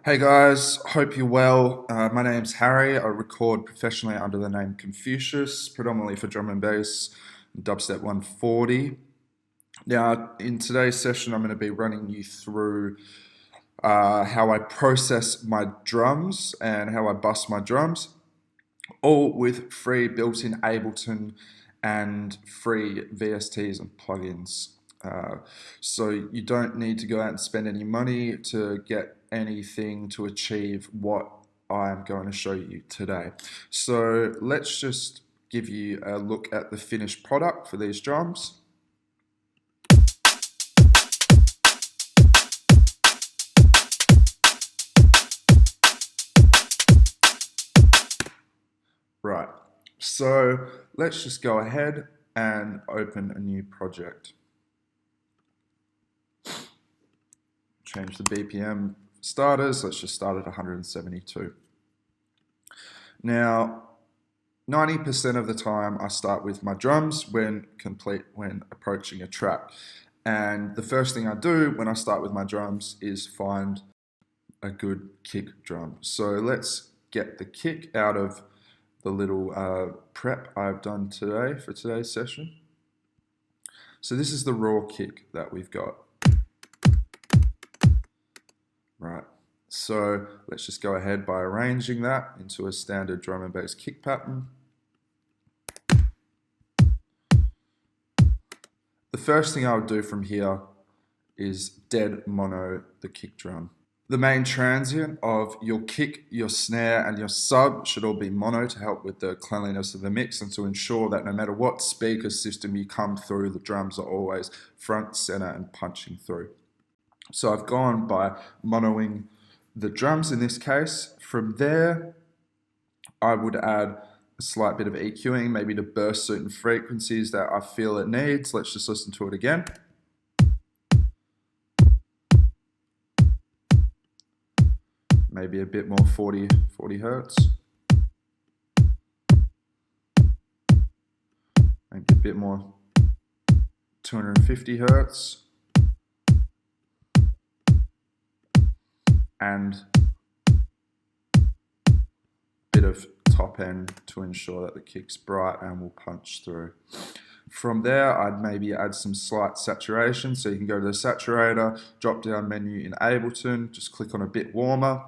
Hey guys, hope you're well. My name's Harry. I record professionally under the name Confucius, predominantly for drum and bass, dubstep 140. Now, in today's session, I'm going to be running you through how I process my drums and how I bust my drums, all with free built-in Ableton and free VSTs and plugins. So you don't need to go out and spend any money to get anything to achieve what I'm going to show you today. So let's just give you a look at the finished product for these drums. Right, so let's just go ahead and open a new project. Change the BPM starters. Let's just start at 172. Now, 90% of the time I start with my drums when approaching a track. And the first thing I do when I start with my drums is find a good kick drum. So let's get the kick out of the little prep I've done today for today's session. So this is the raw kick that we've got. Right, so let's just go ahead by arranging that into a standard drum and bass kick pattern. The first thing I would do from here is dead mono the kick drum. The main transient of your kick, your snare, and your sub should all be mono to help with the cleanliness of the mix and to ensure that no matter what speaker system you come through, the drums are always front, center, and punching through. So I've gone by monoing the drums in this case. From there, I would add a slight bit of EQing, maybe to burst certain frequencies that I feel it needs. Let's just listen to it again. Maybe a bit more 40 hertz. Maybe a bit more 250 hertz. And a bit of top end to ensure that the kick's bright and will punch through. From there, I'd maybe add some slight saturation. So you can go to the saturator, drop down menu in Ableton, just click on a bit warmer,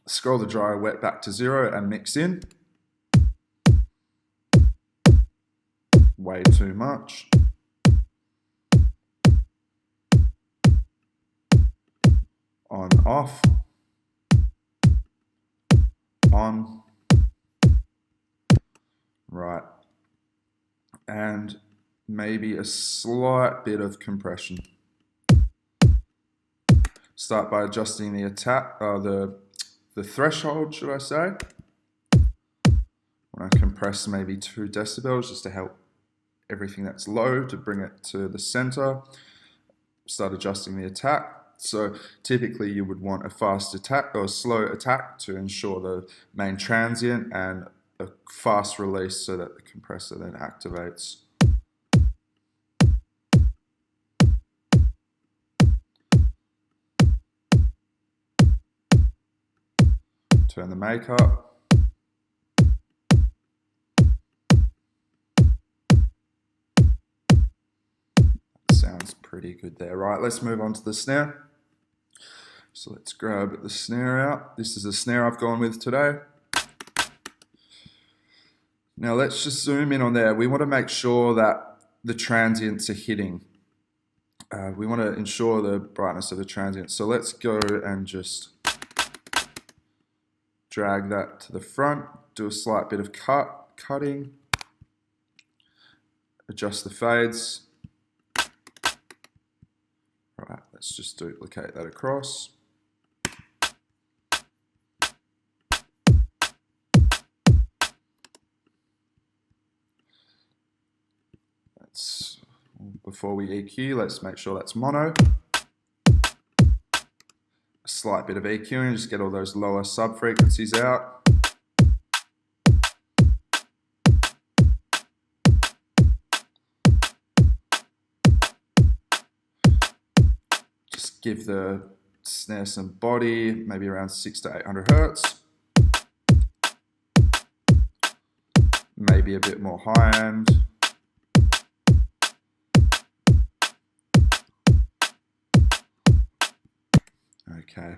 scroll the dry wet back to 0 and mix in. Way too much. On, off, on, right, and maybe a slight bit of compression. Start by adjusting the the threshold, should I say. When I compress maybe 2 decibels just to help everything that's low to bring it to the center. Start adjusting the attack. So typically you would want a fast attack or a slow attack to ensure the main transient and a fast release so that the compressor then activates. Turn the make up. Sounds pretty good there. Right, let's move on to the snare. So let's grab the snare out. This is the snare I've gone with today. Now let's just zoom in on there. We want to make sure that the transients are hitting. We want to ensure the brightness of the transients. So let's go and just drag that to the front, do a slight bit of cutting, adjust the fades. Right, let's just duplicate that across. Before we EQ, let's make sure that's mono. A slight bit of EQing, just get all those lower sub frequencies out. Just give the snare some body, maybe around 600 to 800 hertz. Maybe a bit more high end. Okay.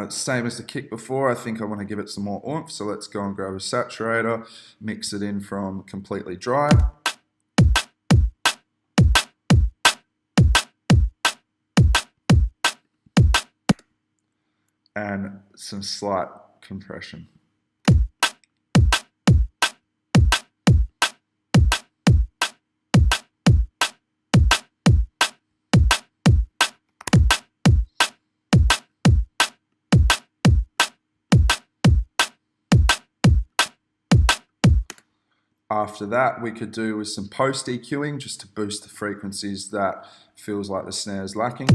Same as the kick before, I think I want to give it some more oomph, so let's go and grab a saturator, mix it in from completely dry. And some slight compression. After that, we could do with some post EQing just to boost the frequencies that feels like the snare is lacking.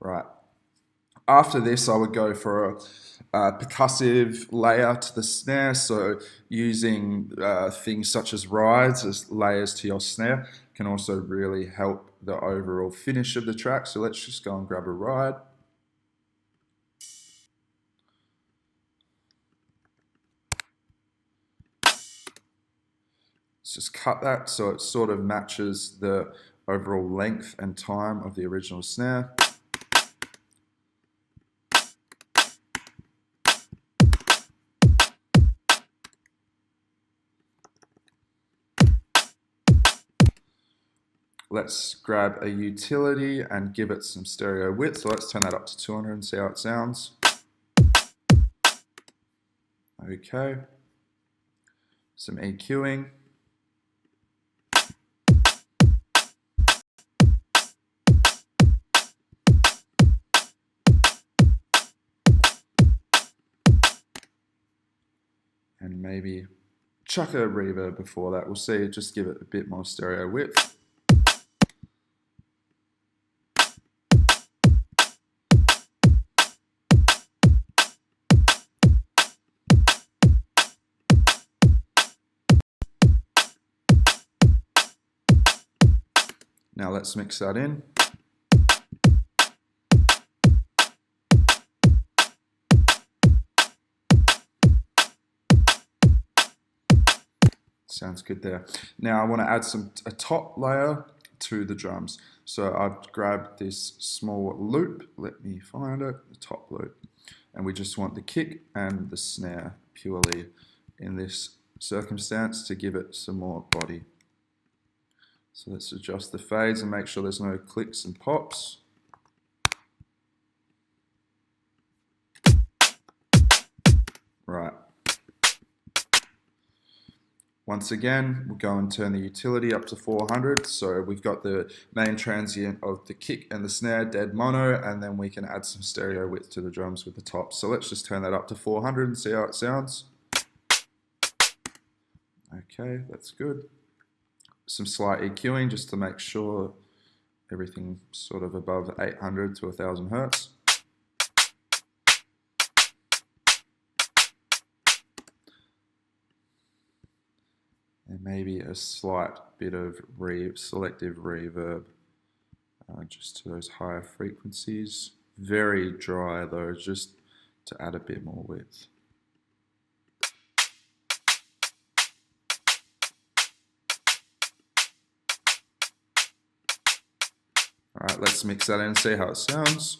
Right. After this, I would go for a percussive layer to the snare, so using things such as rides as layers to your snare can also really help the overall finish of the track. So let's just go and grab a ride. Let's just cut that so it sort of matches the overall length and time of the original snare. Let's grab a utility and give it some stereo width. So let's turn that up to 200 and see how it sounds. Okay. Some EQing. And maybe chuck a reverb before that. We'll see, just give it a bit more stereo width. Now let's mix that in. Sounds good there. Now I want to add a top layer to the drums. So I've grabbed this small loop. Let me find it, the top loop. And we just want the kick and the snare purely in this circumstance to give it some more body. So let's adjust the fades and make sure there's no clicks and pops. Right. Once again, we'll go and turn the utility up to 400. So we've got the main transient of the kick and the snare dead mono, and then we can add some stereo width to the drums with the top. So let's just turn that up to 400 and see how it sounds. Okay, that's good. Some slight EQing just to make sure everything sort of above 800 to 1000 hertz. And maybe a slight bit of selective reverb just to those higher frequencies. Very dry though, just to add a bit more width. All right, let's mix that in and see how it sounds.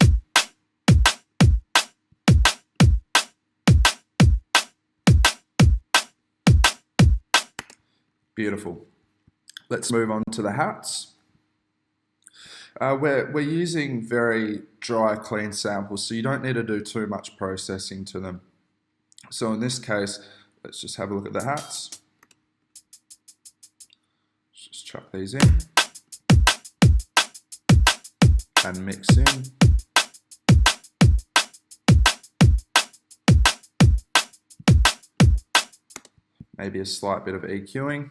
Beautiful. Let's move on to the hats. We're using very dry, clean samples, so you don't need to do too much processing to them. So in this case, let's just have a look at the hats. Let's just chuck these in and mix in. Maybe a slight bit of EQing.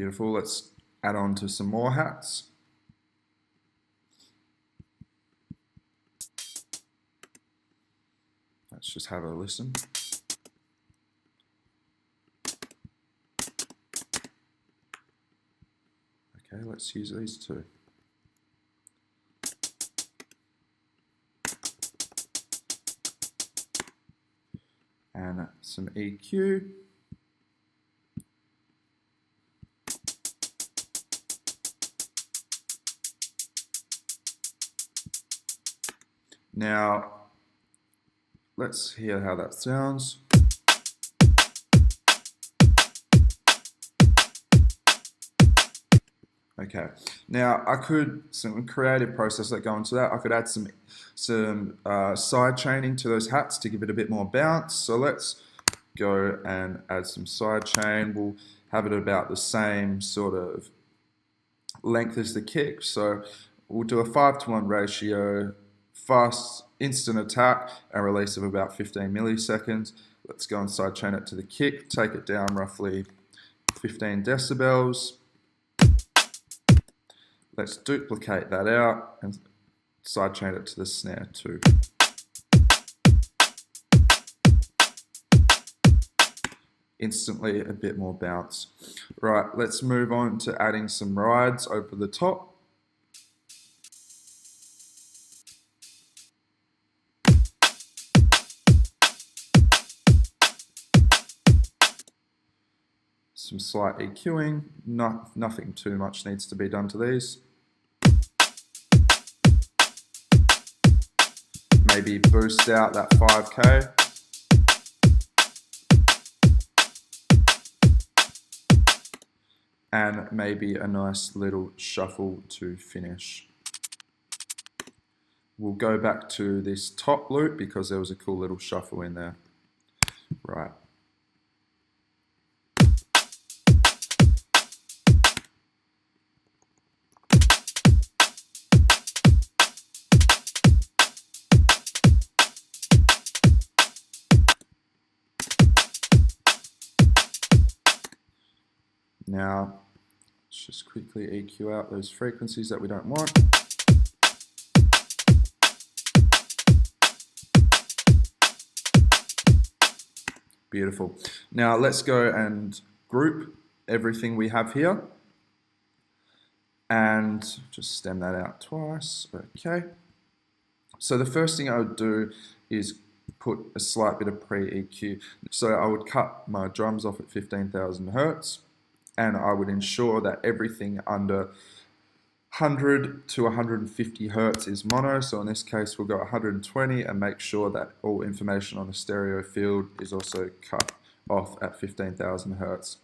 Beautiful. Let's add on to some more hats. Let's just have a listen. Okay, let's use these two. And some EQ. Now, let's hear how that sounds. Okay, now I could, some creative process that go into that, I could add some side chaining to those hats to give it a bit more bounce. So let's go and add some side chain. We'll have it about the same sort of length as the kick. So we'll do a 5:1 ratio, fast instant attack and release of about 15 milliseconds. Let's go and side chain it to the kick, take it down roughly 15 decibels. Let's duplicate that out and sidechain it to the snare too. Instantly a bit more bounce. Right, let's move on to adding some rides over the top. Some slight EQing, nothing too much needs to be done to these. Maybe boost out that 5K. And maybe a nice little shuffle to finish. We'll go back to this top loop because there was a cool little shuffle in there. Right. Now, let's just quickly EQ out those frequencies that we don't want. Beautiful. Now let's go and group everything we have here. And just stem that out twice. Okay. So the first thing I would do is put a slight bit of pre-EQ. So I would cut my drums off at 15,000 hertz. And I would ensure that everything under 100 to 150 hertz is mono. So in this case, we'll go 120 and make sure that all information on the stereo field is also cut off at 15,000 hertz.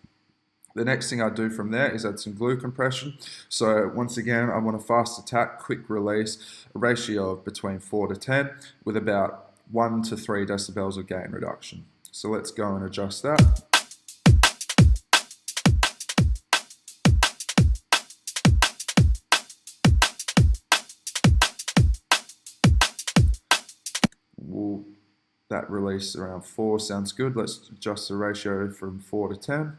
The next thing I do from there is add some glue compression. So once again, I want a fast attack, quick release, a ratio of between 4 to 10 with about 1 to 3 decibels of gain reduction. So let's go and adjust that. That release around 4 sounds good. Let's adjust the ratio from 4 to 10.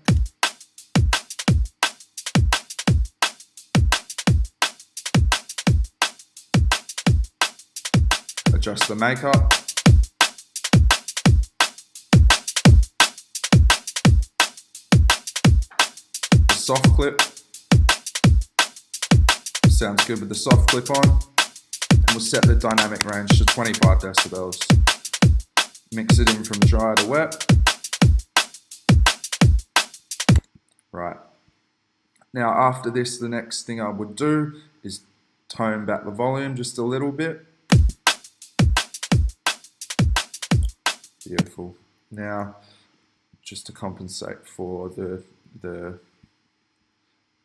Adjust the makeup. The soft clip. Sounds good with the soft clip on. And we'll set the dynamic range to 25 decibels. Mix it in from dry to wet. Right. Now after this, the next thing I would do is tone back the volume just a little bit. Beautiful. Now, just to compensate for the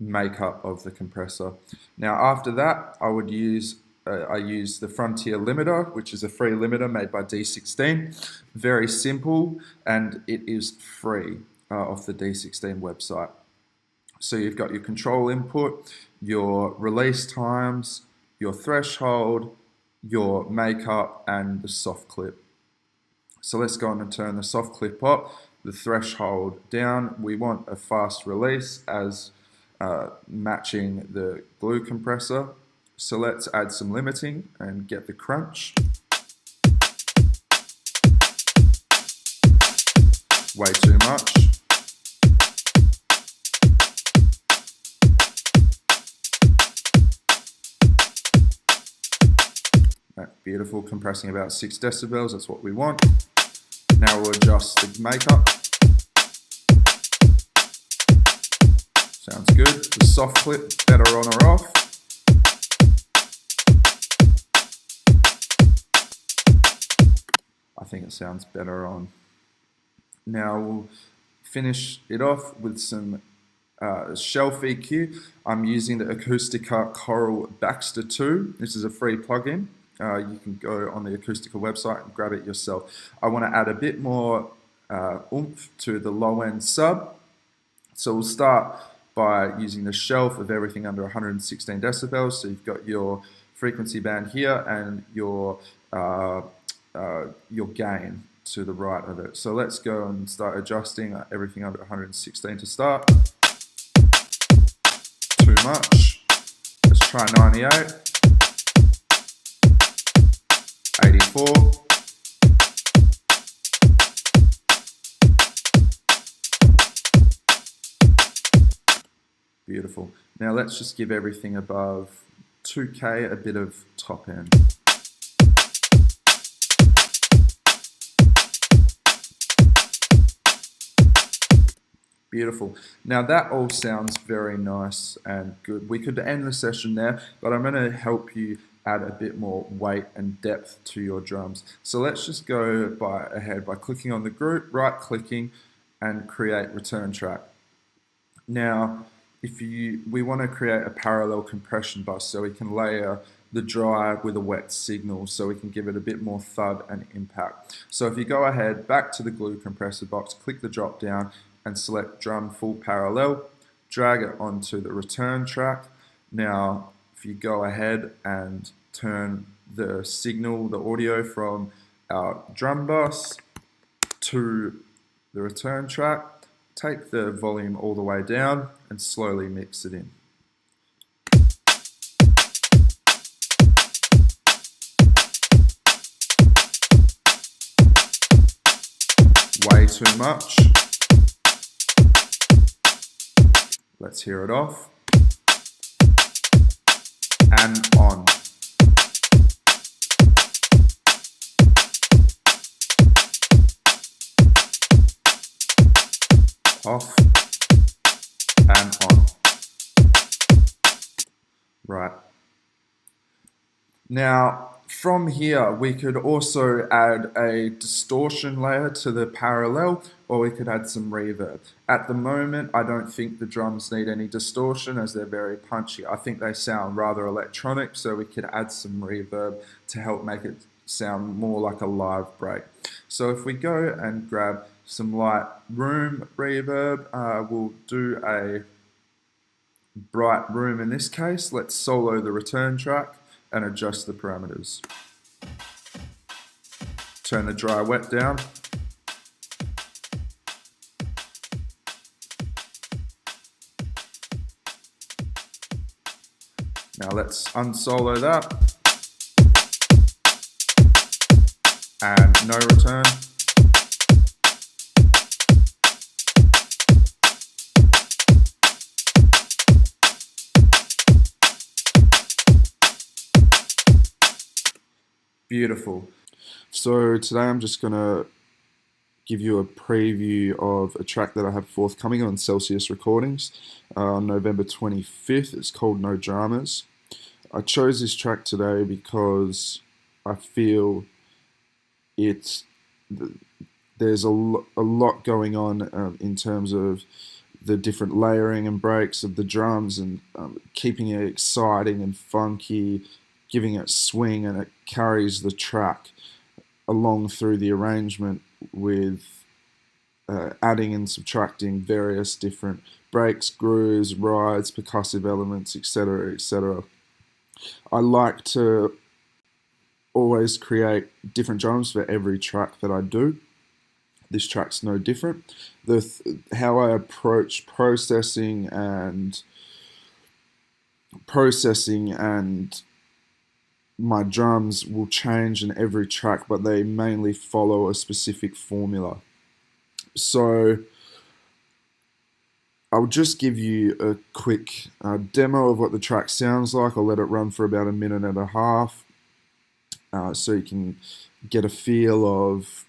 makeup of the compressor. Now after that, I would use I use the Frontier limiter, which is a free limiter made by D16. Very simple, and it is free off the D16 website. So you've got your control input, your release times, your threshold, your makeup, and the soft clip. So let's go on and turn the soft clip up, the threshold down. We want a fast release as matching the glue compressor. So let's add some limiting and get the crunch. Way too much. Beautiful, compressing about 6 decibels, that's what we want. Now we'll adjust the makeup. Sounds good. The soft clip, better on or off. I think it sounds better on. Now we'll finish it off with some shelf EQ. I'm using the Acoustica Coral Baxter 2. This is a free plugin. You can go on the Acoustica website and grab it yourself. I want to add a bit more oomph to the low end sub. So we'll start by using the shelf of everything under 116 decibels. So you've got your frequency band here and your gain to the right of it. So let's go and start adjusting everything under 116 to start. Too much. Let's try 98. 84. Beautiful. Now let's just give everything above 2K a bit of top end. Beautiful. Now that all sounds very nice and good. We could end the session there, but I'm going to help you add a bit more weight and depth to your drums. So let's just go ahead by clicking on the group, right clicking, and create return track. Now, we want to create a parallel compression bus so we can layer the dry with a wet signal so we can give it a bit more thud and impact. So if you go ahead, back to the glue compressor box, click the drop down and select drum full parallel, drag it onto the return track. Now, if you go ahead and turn the signal, the audio from our drum bus to the return track, take the volume all the way down and slowly mix it in. Way too much. Let's hear it off. And on. Off and on. Right. Now, from here, we could also add a distortion layer to the parallel, or we could add some reverb. At the moment, I don't think the drums need any distortion as they're very punchy. I think they sound rather electronic, so we could add some reverb to help make it sound more like a live break. So if we go and grab some light room reverb, we'll do a bright room in this case. Let's solo the return track and adjust the parameters. Turn the dry wet down. Now let's unsolo that. And no return. Beautiful. So today I'm just going to give you a preview of a track that I have forthcoming on Celsius Recordings on November 25th. It's called No Dramas. I chose this track today because I feel there's a lot going on in terms of the different layering and breaks of the drums and keeping it exciting and funky, giving it swing, and it carries the track along through the arrangement with adding and subtracting various different breaks, grooves, rides, percussive elements, etc., etc. I like to always create different drums for every track that I do. This track's no different. How I approach processing and processing and my drums will change in every track, but they mainly follow a specific formula. So I'll just give you a quick demo of what the track sounds like. I'll let it run for about a minute and a half so you can get a feel of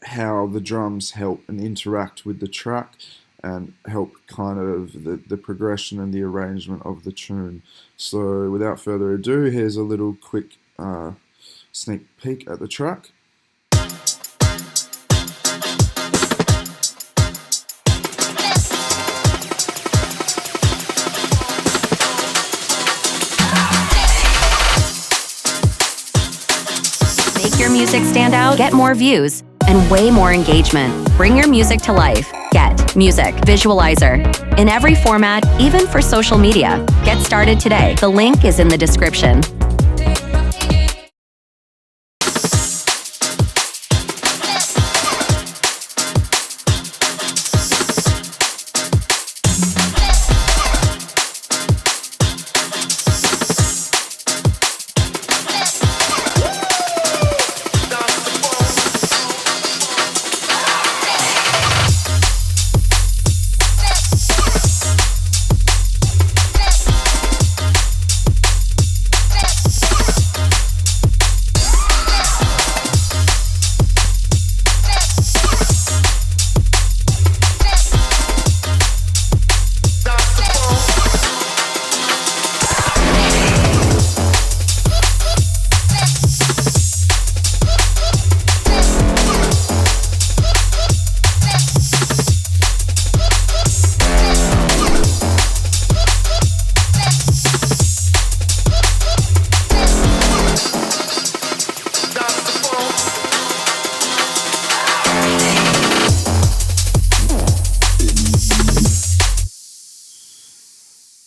how the drums help and interact with the track and help kind of the progression and the arrangement of the tune. So without further ado, here's a little quick sneak peek at the track. Make your music stand out, get more views, and way more engagement. Bring your music to life. Get Music Visualizer in every format, even for social media. Get started today. The link is in the description.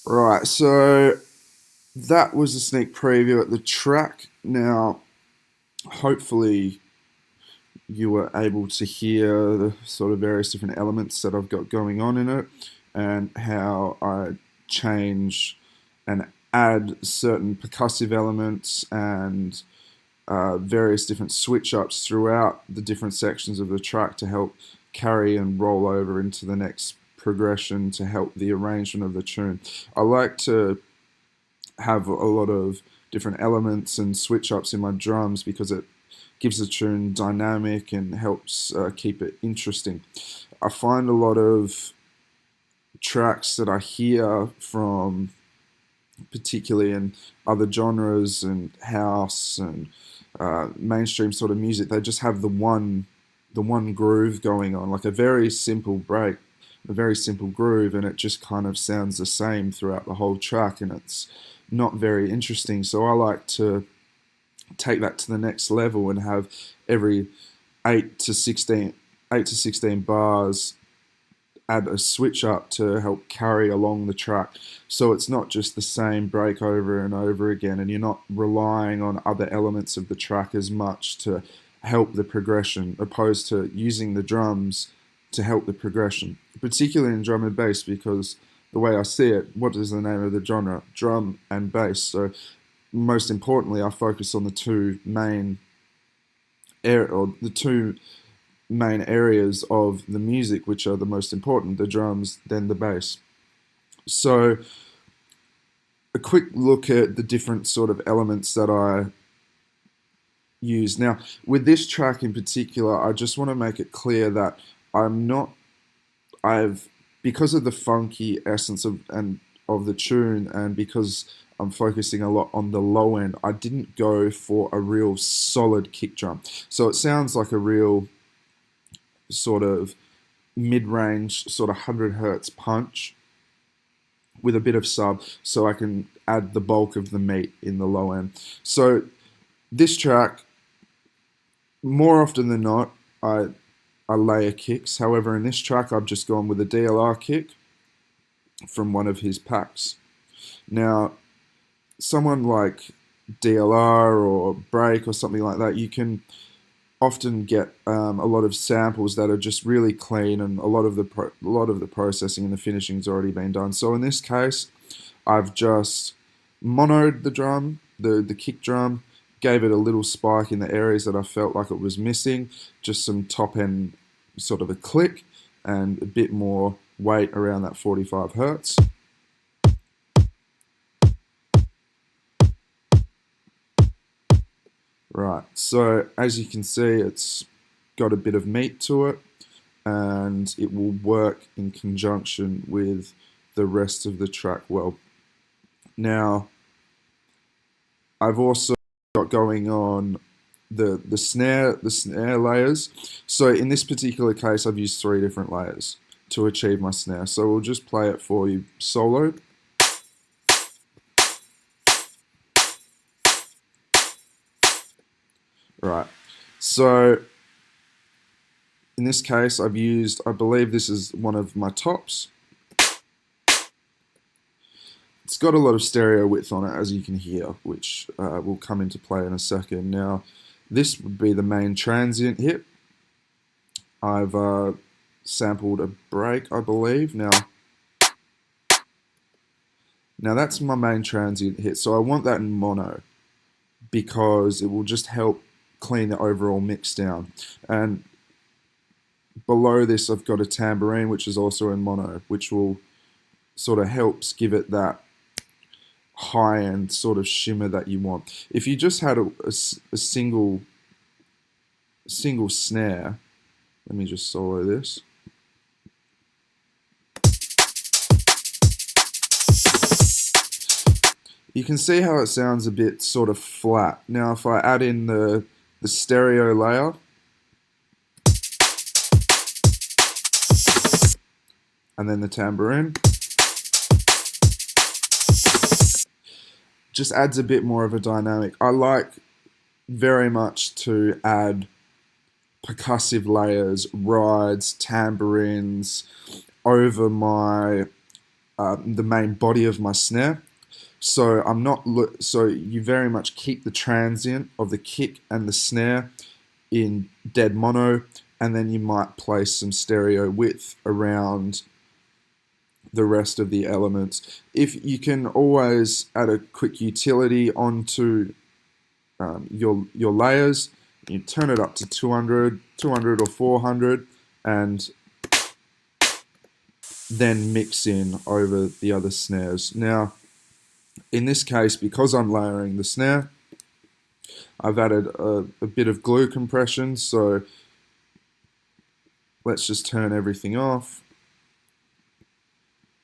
Right, so that was a sneak preview at the track. Now, hopefully you were able to hear the sort of various different elements that I've got going on in it and how I change and add certain percussive elements and various different switch ups throughout the different sections of the track to help carry and roll over into the next progression to help the arrangement of the tune. I like to have a lot of different elements and switch ups in my drums because it gives the tune dynamic and helps keep it interesting. I find a lot of tracks that I hear from, particularly in other genres and house and mainstream sort of music, they just have the one groove going on, like a very simple break, a very simple groove, and it just kind of sounds the same throughout the whole track, and it's not very interesting. So I like to take that to the next level and have every 8 to 16 bars add a switch up to help carry along the track, so it's not just the same break over and over again, and you're not relying on other elements of the track as much to help the progression, opposed to using the drums to help the progression, particularly in drum and bass, because the way I see it, what is the name of the genre? Drum and bass. So most importantly, I focus on the two main areas of the music, which are the most important: the drums, then the bass. So a quick look at the different sort of elements that I use. Now, with this track in particular, I just want to make it clear that because of the funky essence of the tune, and because I'm focusing a lot on the low end, I didn't go for a real solid kick drum. So it sounds like a real sort of mid-range, sort of 100 hertz punch with a bit of sub, so I can add the bulk of the meat in the low end. So this track, more often than not, I layer kicks. However, in this track, I've just gone with a DLR kick from one of his packs. Now, someone like DLR or Break or something like that, you can often get a lot of samples that are just really clean, and a lot of the processing and the finishing's already been done. So in this case, I've just monoed the drum, the kick drum, gave it a little spike in the areas that I felt like it was missing, just some top end sort of a click, and a bit more weight around that 45 hertz. Right, so as you can see, it's got a bit of meat to it, and it will work in conjunction with the rest of the track well. Now, I've also got going on the snare layers. So in this particular case, I've used 3 different layers to achieve my snare. So we'll just play it for you solo. Right. So in this case, I've used, I believe this is one of my tops. It's got a lot of stereo width on it, as you can hear, which will come into play in a second. Now, this would be the main transient hit. I've sampled a break, I believe. Now that's my main transient hit. So I want that in mono because it will just help clean the overall mix down. And below this, I've got a tambourine, which is also in mono, which will sort of helps give it that high-end sort of shimmer that you want. If you just had a single snare, let me just solo this. You can see how it sounds a bit sort of flat. Now if I add in the stereo layer, and then the tambourine, just adds a bit more of a dynamic. I like very much to add percussive layers, rides, tambourines over my the main body of my snare. So I'm not so you very much keep the transient of the kick and the snare in dead mono, and then you might place some stereo width around the rest of the elements. If you can always add a quick utility onto your layers, you turn it up to 200 or 400, and then mix in over the other snares. Now, in this case, because I'm layering the snare, I've added a bit of glue compression, so let's just turn everything off.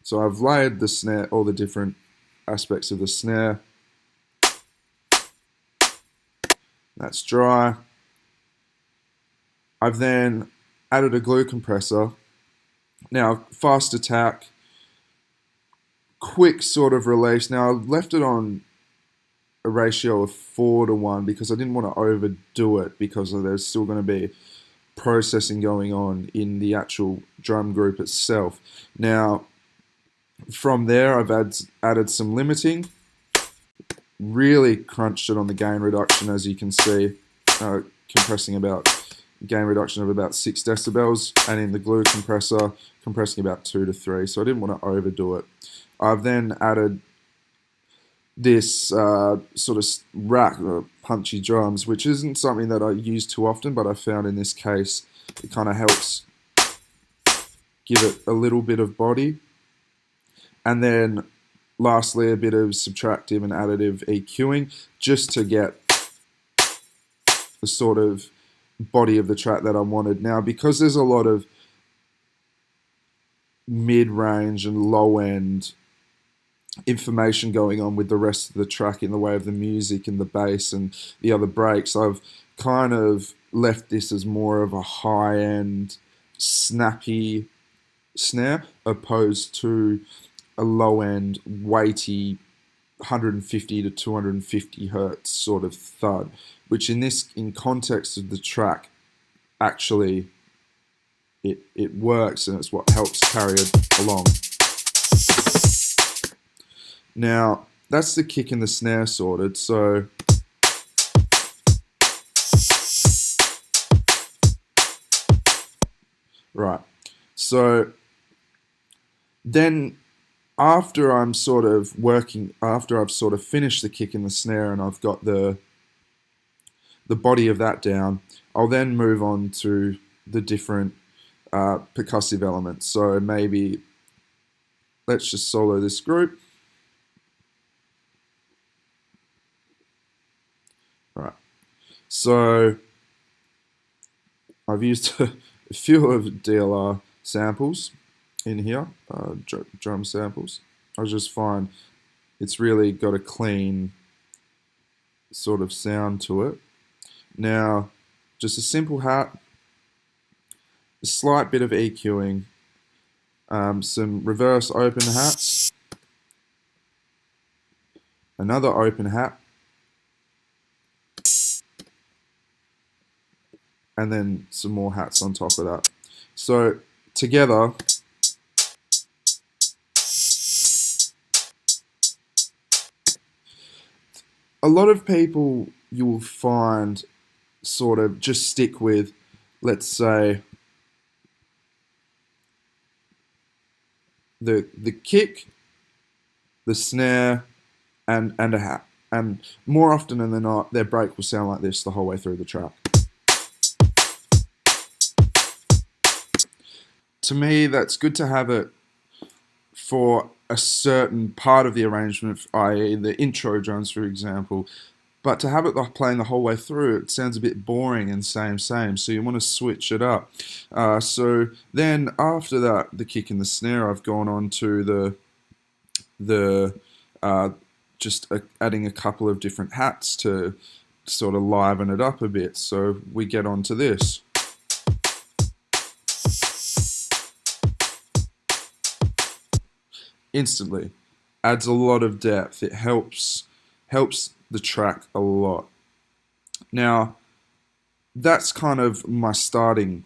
So I've layered the snare, all the different aspects of the snare. That's dry. I've then added a glue compressor. Now, fast attack, quick sort of release. Now, I left it on a ratio of 4:1 because I didn't want to overdo it, because there's still going to be processing going on in the actual drum group itself. Now, from there, I've added some limiting, really crunched it on the gain reduction, as you can see, compressing about gain reduction of about 6 decibels, and in the glue compressor, compressing about 2 to 3, so I didn't want to overdo it. I've then added this sort of rack, punchy drums, which isn't something that I use too often, but I found in this case it kind of helps give it a little bit of body. And then lastly, a bit of subtractive and additive EQing, just to get the sort of body of the track that I wanted. Now, because there's a lot of mid-range and low-end information going on with the rest of the track in the way of the music and the bass and the other breaks, I've kind of left this as more of a high-end, snappy snare, opposed to a low-end, weighty 150 to 250 hertz sort of thud, which in context of the track, actually it works, and it's what helps carry it along. Now, that's the kick and the snare sorted, so right. So then after I'm sort of working, after I've sort of finished the kick and the snare and I've got the body of that down, I'll then move on to the different percussive elements. So maybe let's just solo this group. All right. So I've used a few of DLR samples in here, drum samples. I just find it's really got a clean sort of sound to it. Now, just a simple hat, a slight bit of EQing, some reverse open hats, another open hat, and then some more hats on top of that. So together, a lot of people you will find sort of just stick with, let's say, the kick, the snare, and a hat. And more often than not, their break will sound like this the whole way through the track. To me, that's good to have it for a certain part of the arrangement, i.e. the intro drums, for example. But to have it playing the whole way through, it sounds a bit boring and same. So you want to switch it up. So then after that, the kick and the snare, I've gone on to adding a couple of different hats to sort of liven it up a bit. So we get on to this. Instantly adds a lot of depth. It helps the track a lot. Now that's kind of my starting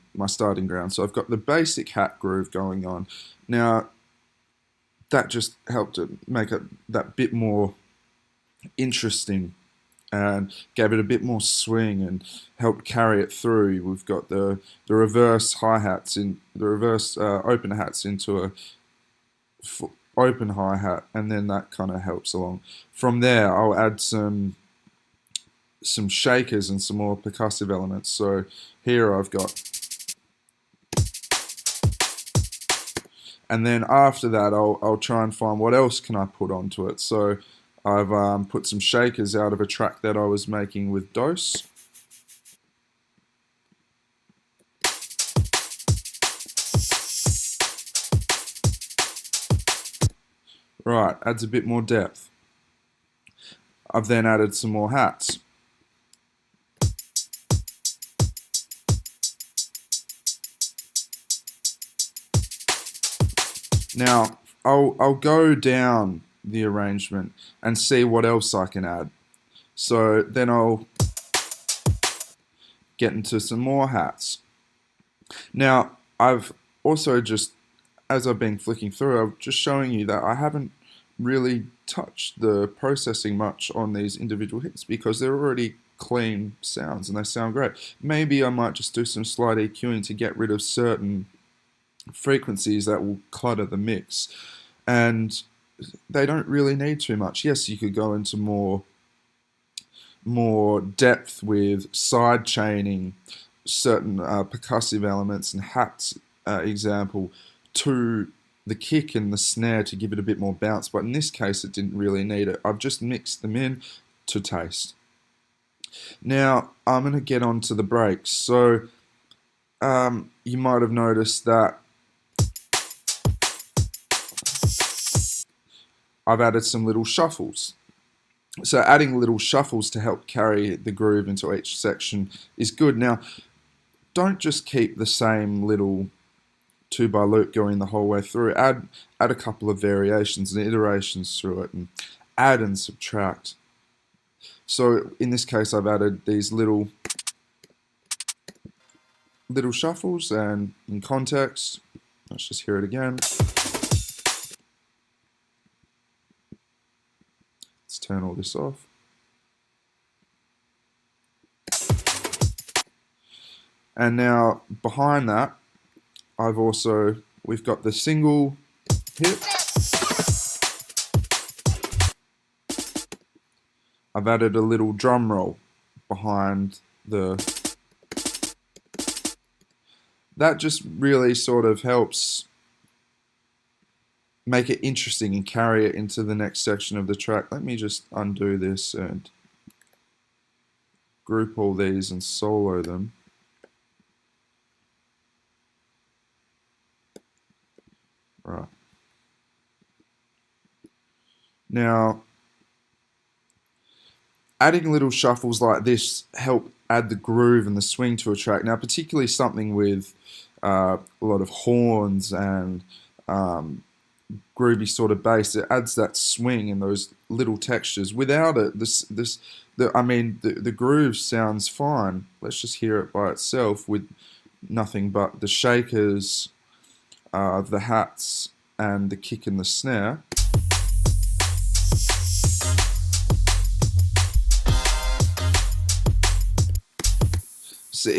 ground. So I've got the basic hat groove going on. Now that just helped to make it that bit more interesting and gave it a bit more swing and helped carry it through. We've got the reverse hi-hats in the reverse open hats into a open hi-hat, and then that kind of helps along. From there, I'll add some shakers and some more percussive elements. So here I've got, and then after that, I'll try and find what else can I put onto it. So I've put some shakers out of a track that I was making with Dose. Right, adds a bit more depth. I've then added some more hats. Now, I'll go down the arrangement and see what else I can add. So then I'll get into some more hats. Now, I've also just, as I've been flicking through, I'm just showing you that I haven't really touched the processing much on these individual hits because they're already clean sounds and they sound great. Maybe I might just do some slight EQing to get rid of certain frequencies that will clutter the mix, and they don't really need too much. Yes, you could go into more depth with side chaining certain percussive elements and hats, example, to the kick and the snare to give it a bit more bounce, but in this case it didn't really need it. I've just mixed them in to taste. Now I'm going to get on to the breaks. So you might have noticed that I've added some little shuffles. So adding little shuffles to help carry the groove into each section is good. Now, don't just keep the same little 2x loop going the whole way through. Add a couple of variations and iterations through it, and add and subtract. So in this case, I've added these little shuffles, and in context, let's just hear it again. Let's turn all this off. And now behind that, we've got the single hit I've added a little drum roll behind the... That just really sort of helps make it interesting and carry it into the next section of the track. Let me just undo this and group all these and solo them. Right. Now, adding little shuffles like this help add the groove and the swing to a track. Now, particularly something with a lot of horns and groovy sort of bass, it adds that swing and those little textures. Without it, the groove sounds fine. Let's just hear it by itself with nothing but the shakers, the hats, and the kick and the snare. So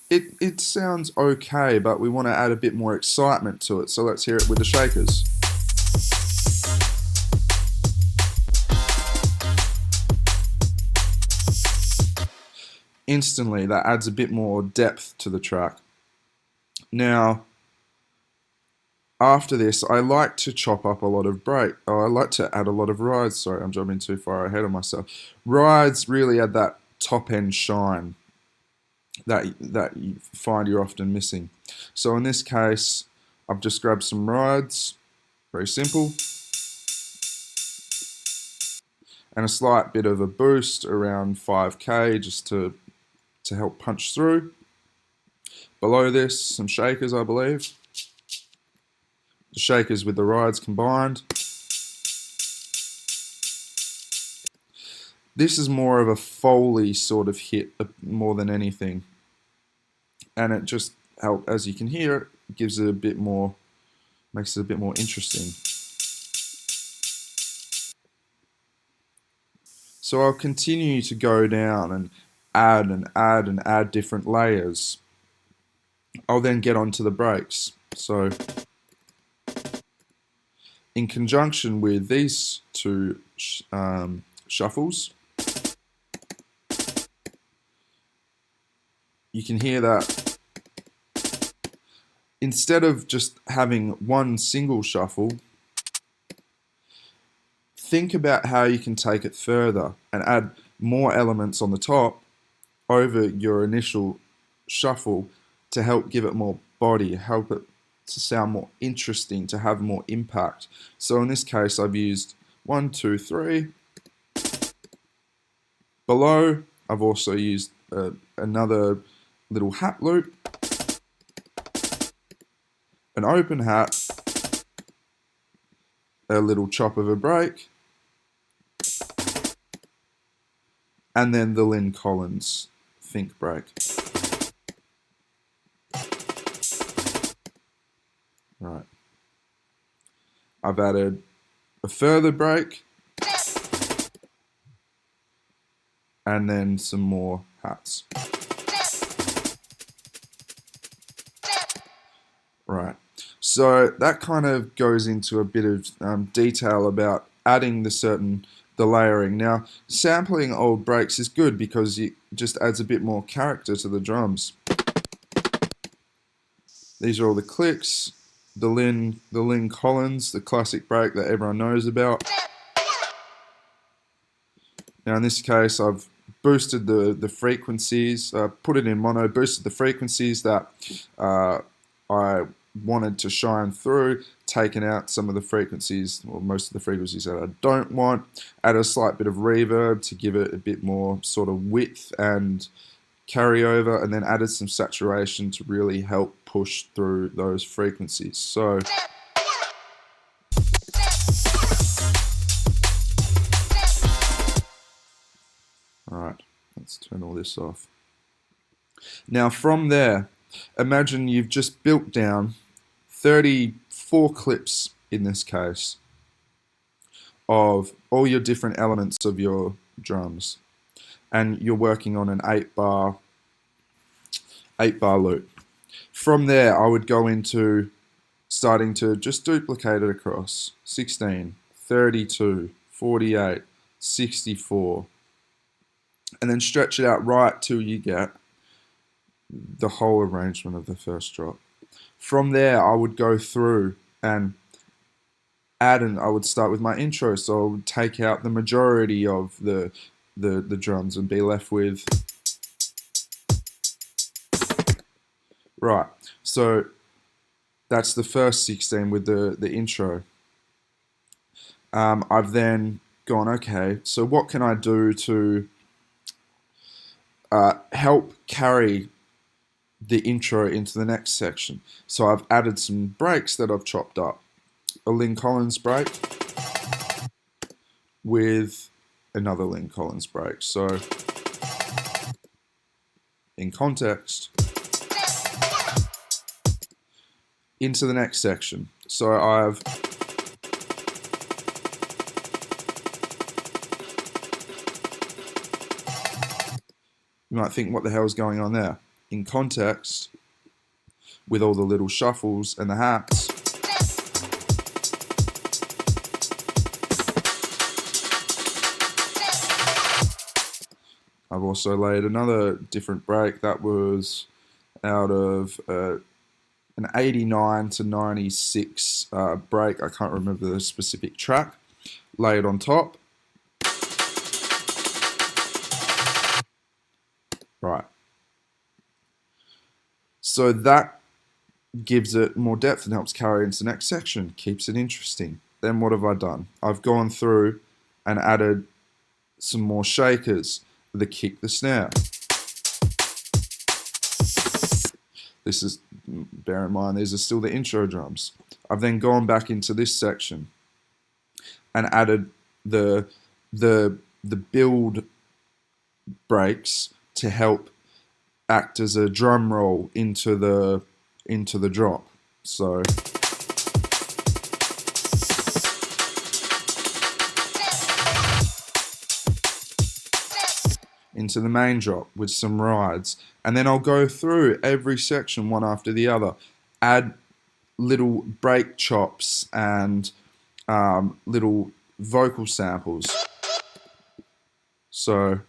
it sounds okay, but we want to add a bit more excitement to it. So let's hear it with the shakers. Instantly, that adds a bit more depth to the track. Now, after this, I like to chop up a lot of I like to add a lot of rides. Sorry, I'm jumping too far ahead of myself. Rides really add that top end shine that you find you're often missing. So in this case, I've just grabbed some rides, very simple, and a slight bit of a boost around 5k just to help punch through. Below this, some shakers, I believe. The shakers with the rides combined. This is more of a Foley sort of hit more than anything. And it just helps, as you can hear, it gives it a bit more, makes it a bit more interesting. So I'll continue to go down and add different layers. I'll then get onto the breaks. So in conjunction with these two shuffles, you can hear that instead of just having one single shuffle, think about how you can take it further and add more elements on the top over your initial shuffle to help give it more body, help it to sound more interesting, to have more impact. So in this case, I've used 1, 2, 3. Below, I've also used another little hat loop, an open hat, a little chop of a break, and then the Lynn Collins think break. Right. I've added a further break and then some more hats. Right. So that kind of goes into a bit of detail about adding the layering. Now, sampling old breaks is good because it just adds a bit more character to the drums. These are all the clicks, the Lynn Collins, the classic break that everyone knows about. Now in this case, I've boosted the frequencies, put it in mono, boosted the frequencies that I wanted to shine through, taken out some of the frequencies, or most of the frequencies that I don't want, added a slight bit of reverb to give it a bit more sort of width and carryover, and then added some saturation to really help push through those frequencies. So alright, let's turn all this off. Now from there, imagine you've just built down 34 clips in this case of all your different elements of your drums, and you're working on an 8-bar loop. From there, I would go into starting to just duplicate it across 16, 32, 48, 64, and then stretch it out right till you get the whole arrangement of the first drop. From there, I would go through and add, and I would start with my intro. So I would take out the majority of the drums and be left with, right. So that's the first 16 with the intro. I've then gone, okay, so what can I do to help carry the intro into the next section? So I've added some breaks that I've chopped up. A Lynn Collins break with another Lynn Collins break. So in context, into the next section. So I've you might think, what the hell is going on there? In context, with all the little shuffles and the hats, I've also laid another different break that was out of an 89 to 96 break. I can't remember the specific track. Lay it on top. Right. So that gives it more depth and helps carry into the next section, keeps it interesting. Then what have I done? I've gone through and added some more shakers, the kick, the snare. This is, bear in mind, these are still the intro drums. I've then gone back into this section and added the build breaks to help act as a drum roll into the drop. So into the main drop with some rides, and then I'll go through every section one after the other, add little break chops and little vocal samples. So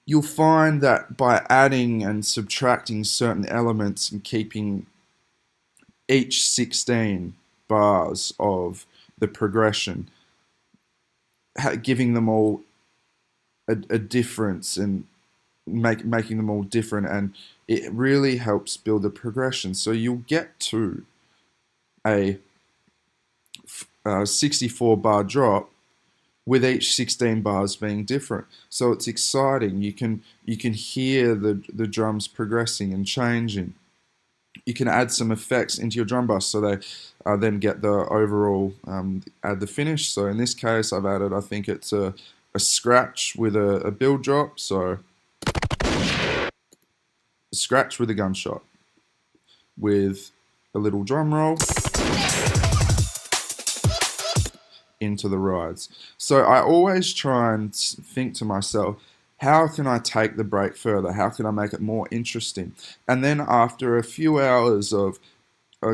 you'll find that by adding and subtracting certain elements and keeping each 16 bars of the progression, giving them all a difference and making them all different, and it really helps build a progression. So you'll get to a 64 bar drop with each 16 bars being different. So it's exciting. You can hear the drums progressing and changing. You can add some effects into your drum bus so they then get the overall, add the finish. So in this case, I've added, I think it's a scratch with a build drop. So a scratch with a gunshot with a little drum roll into the rides. So I always try and think to myself, how can I take the break further? How can I make it more interesting? And then after a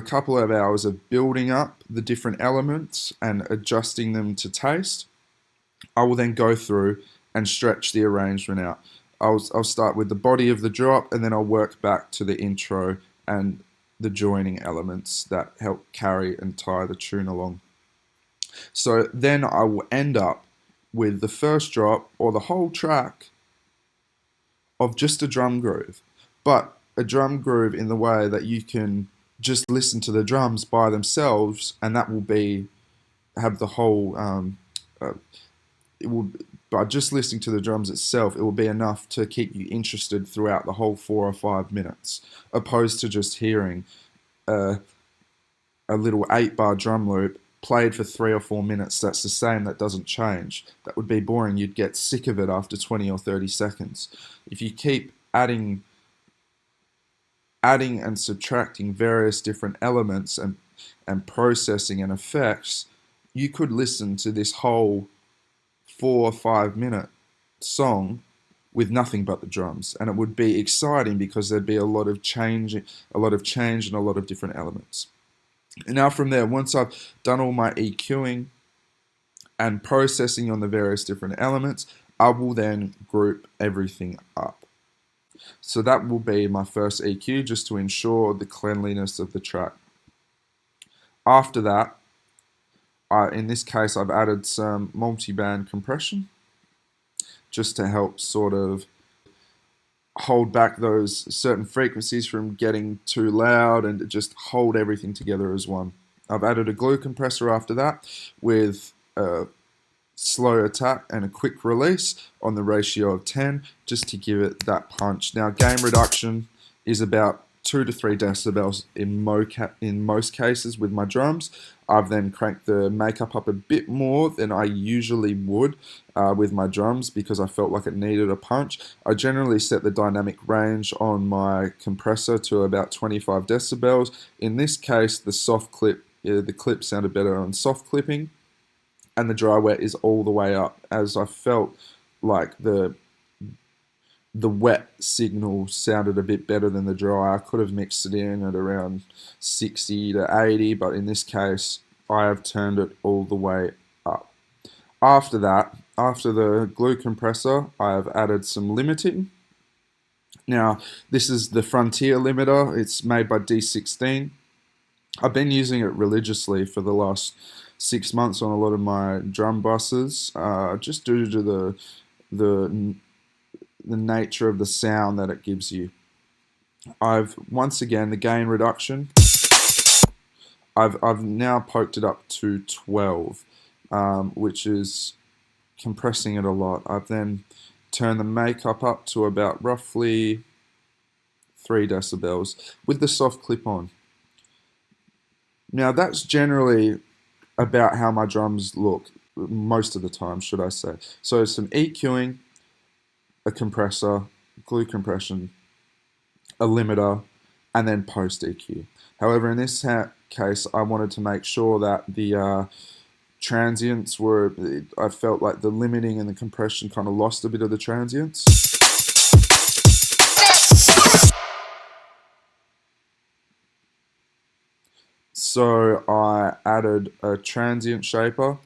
couple of hours of building up the different elements and adjusting them to taste, I will then go through and stretch the arrangement out. I'll start with the body of the drop, and then I'll work back to the intro and the joining elements that help carry and tie the tune along. So then I will end up with the first drop or the whole track of just a drum groove, but a drum groove in the way that you can just listen to the drums by themselves, and that will have the whole. It will, by just listening to the drums itself, it will be enough to keep you interested throughout the whole 4 or 5 minutes, opposed to just hearing a little 8-bar drum loop played for 3 or 4 minutes. That's the same, that doesn't change. That would be boring. You'd get sick of it after 20 or 30 seconds. If you keep adding and subtracting various different elements and processing and effects, you could listen to this whole 4 or 5 minute song with nothing but the drums, and it would be exciting because there'd be a lot of change, and a lot of different elements. And now from there, once I've done all my EQing and processing on the various different elements, I will then group everything up. So that will be my first EQ, just to ensure the cleanliness of the track. After that, in this case, I've added some multi-band compression just to help sort of hold back those certain frequencies from getting too loud and just hold everything together as one. I've added a glue compressor after that with a slow attack and a quick release on the ratio of 10 just to give it that punch. Now, gain reduction is about 2 to 3 decibels in most cases with my drums. I've then cranked the makeup up a bit more than I usually would with my drums because I felt like it needed a punch. I generally set the dynamic range on my compressor to about 25 decibels. In this case, the clip sounded better on soft clipping, and the dry wet is all the way up, as I felt like the wet signal sounded a bit better than the dry. I could have mixed it in at around 60 to 80, but in this case, I have turned it all the way up. After that, after the glue compressor, I have added some limiting. Now, this is the Frontier limiter. It's made by D16. I've been using it religiously for the last 6 months on a lot of my drum buses, just due to the nature of the sound that it gives you. Once again, the gain reduction, I've now poked it up to 12, which is compressing it a lot. I've then turned the makeup up to about roughly 3 decibels with the soft clip on. Now, that's generally about how my drums look most of the time, should I say. So some EQing, a compressor, glue compression, a limiter, and then post EQ. However, in this case, I wanted to make sure that the transients I felt like the limiting and the compression kind of lost a bit of the transients. So I added a transient shaper.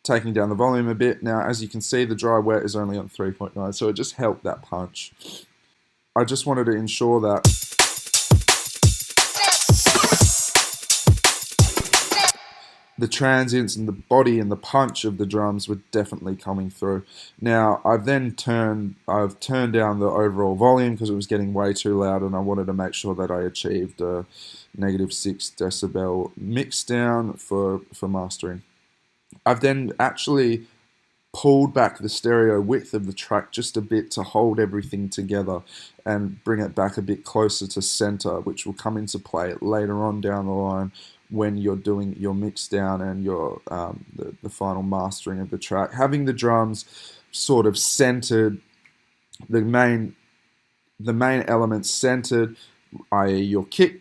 Taking down the volume a bit. Now, as you can see, the dry wet is only on 3.9, so it just helped that punch. I just wanted to ensure that the transients and the body and the punch of the drums were definitely coming through. Now, I've turned down the overall volume because it was getting way too loud, and I wanted to make sure that I achieved a -6 decibel mix down for mastering. I've then actually pulled back the stereo width of the track just a bit to hold everything together and bring it back a bit closer to center, which will come into play later on down the line when you're doing your mix down and your the final mastering of the track. Having the drums sort of centered, the main elements centered, i.e. your kick,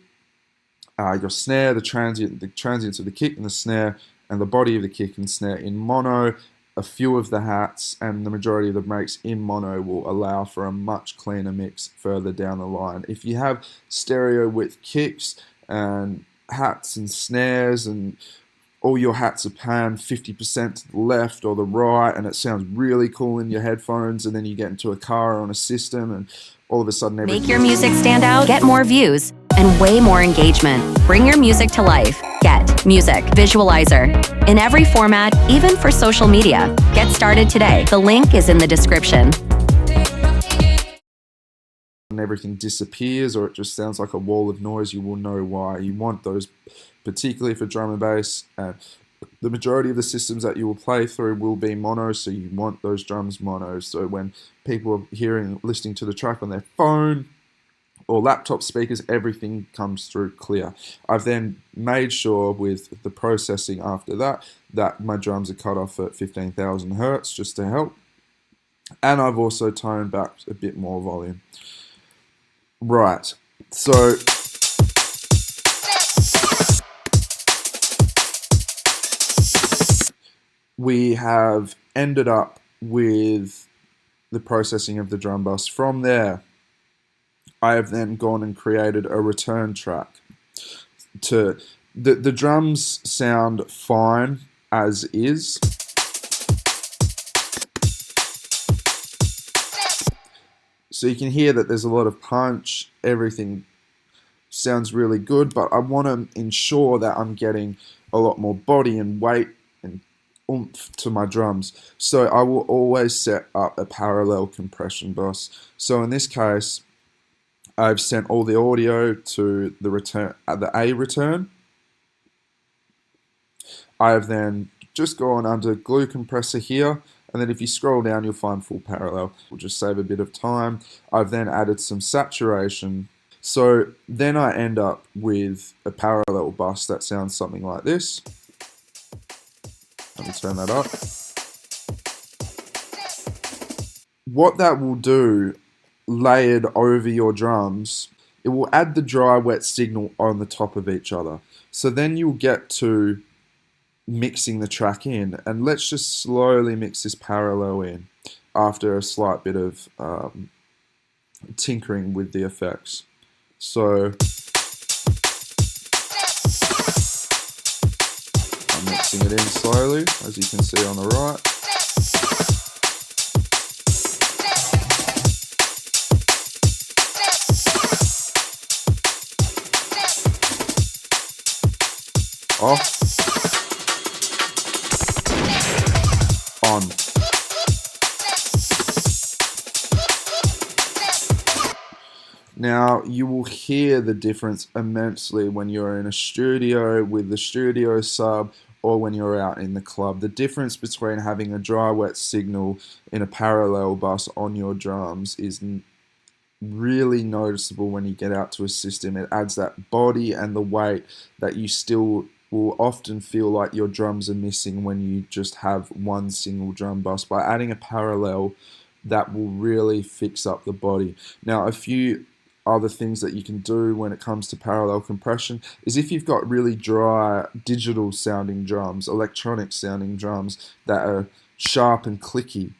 your snare, the transients of the kick and the snare, and the body of the kick and snare in mono, a few of the hats, and the majority of the breaks in mono will allow for a much cleaner mix further down the line. If you have stereo width kicks and hats and snares and all your hats are panned 50% to the left or the right and it sounds really cool in your headphones, and then you get into a car or on a system and all of a sudden everything... Make your music stand out, get more views, and way more engagement. Bring your music to life. Get Music Visualizer. In every format, even for social media. Get started today. The link is in the description. And everything disappears or it just sounds like a wall of noise, you will know why. You want those, particularly for drum and bass. The majority of the systems that you will play through will be mono, so you want those drums mono. So when people are listening to the track on their phone or laptop speakers, everything comes through clear. I've then made sure with the processing after that my drums are cut off at 15,000 hertz just to help. And I've also toned back a bit more volume. Right, so we have ended up with the processing of the drum bus. From there, I have then gone and created a return track. The drums sound fine as is. So you can hear that there's a lot of punch, everything sounds really good, but I want to ensure that I'm getting a lot more body and weight and oomph to my drums. So I will always set up a parallel compression bus. So in this case, I've sent all the audio to the return, the A return. I have then just gone under glue compressor here, and then if you scroll down, you'll find full parallel. We'll just save a bit of time. I've then added some saturation. So then I end up with a parallel bus that sounds something like this. Let me turn that up. What that will do, layered over your drums, it will add the dry wet signal on the top of each other. So then you'll get to mixing the track in, and let's just slowly mix this parallel in after a slight bit of tinkering with the effects. So I'm mixing it in slowly, as you can see on the right. Off. On. Now you will hear the difference immensely when you're in a studio with the studio sub or when you're out in the club. The difference between having a dry wet signal in a parallel bus on your drums is really noticeable when you get out to a system. It adds that body and the weight that you still will often feel like your drums are missing when you just have one single drum bus. By adding a parallel, that will really fix up the body. Now, a few other things that you can do when it comes to parallel compression is if you've got really dry digital sounding drums, electronic sounding drums that are sharp and clicky,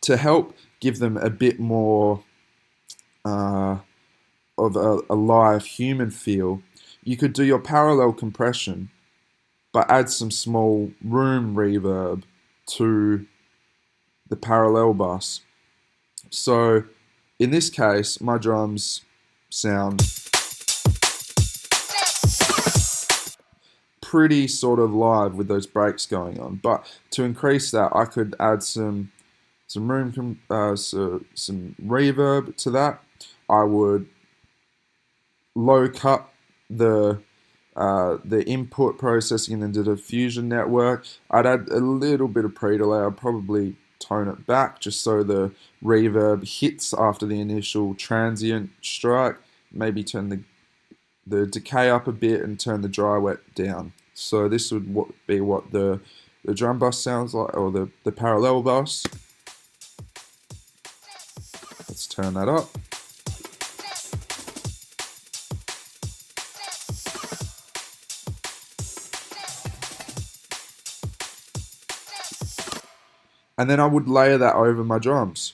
to help give them a bit more of a live human feel, you could do your parallel compression but add some small room reverb to the parallel bus. So in this case, my drums sound pretty sort of live with those breaks going on. But to increase that, I could add some reverb to that. I would low cut the input processing into the diffusion network. I'd add a little bit of pre-delay. I'd probably tone it back just so the reverb hits after the initial transient strike. Maybe turn the decay up a bit and turn the dry wet down. So this would be what the drum bus sounds like, or the parallel bus. Let's turn that up. And then I would layer that over my drums.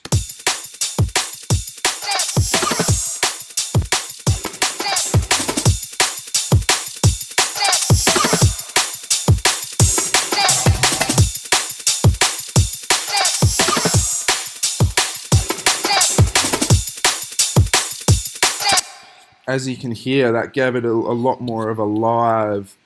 As you can hear, that gave it a lot more of a live